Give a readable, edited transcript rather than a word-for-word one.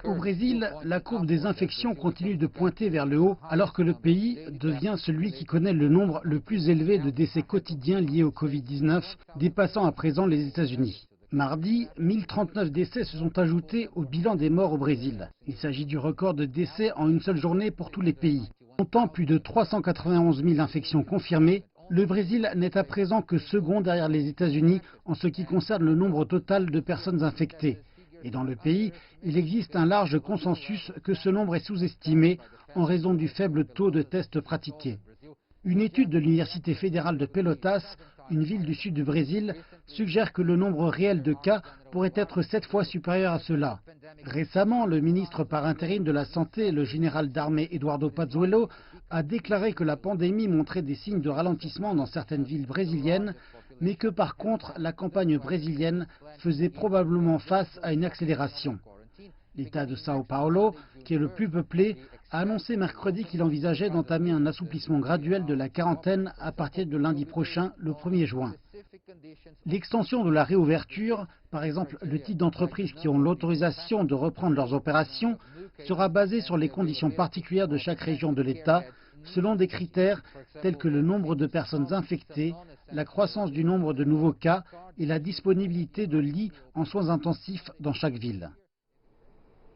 Au Brésil, la courbe des infections continue de pointer vers le haut alors que le pays devient celui qui connaît le nombre le plus élevé de décès quotidiens liés au Covid-19, dépassant à présent les États-Unis. Mardi, 1039 décès se sont ajoutés au bilan des morts au Brésil. Il s'agit du record de décès en une seule journée pour tous les pays. Comptant plus de 391 000 infections confirmées, le Brésil n'est à présent que second derrière les États-Unis en ce qui concerne le nombre total de personnes infectées. Et dans le pays, il existe un large consensus que ce nombre est sous-estimé en raison du faible taux de tests pratiqués. Une étude de l'Université fédérale de Pelotas, une ville du sud du Brésil, suggère que le nombre réel de cas pourrait être 7 fois supérieur à cela. Récemment, le ministre par intérim de la Santé, le général d'armée Eduardo Pazuello, a déclaré que la pandémie montrait des signes de ralentissement dans certaines villes brésiliennes, mais que par contre, la campagne brésilienne faisait probablement face à une accélération. L'État de São Paulo, qui est le plus peuplé, a annoncé mercredi qu'il envisageait d'entamer un assouplissement graduel de la quarantaine à partir de lundi prochain, le 1er juin. L'extension de la réouverture, par exemple le type d'entreprises qui ont l'autorisation de reprendre leurs opérations, sera basée sur les conditions particulières de chaque région de l'État, selon des critères tels que le nombre de personnes infectées, la croissance du nombre de nouveaux cas et la disponibilité de lits en soins intensifs dans chaque ville.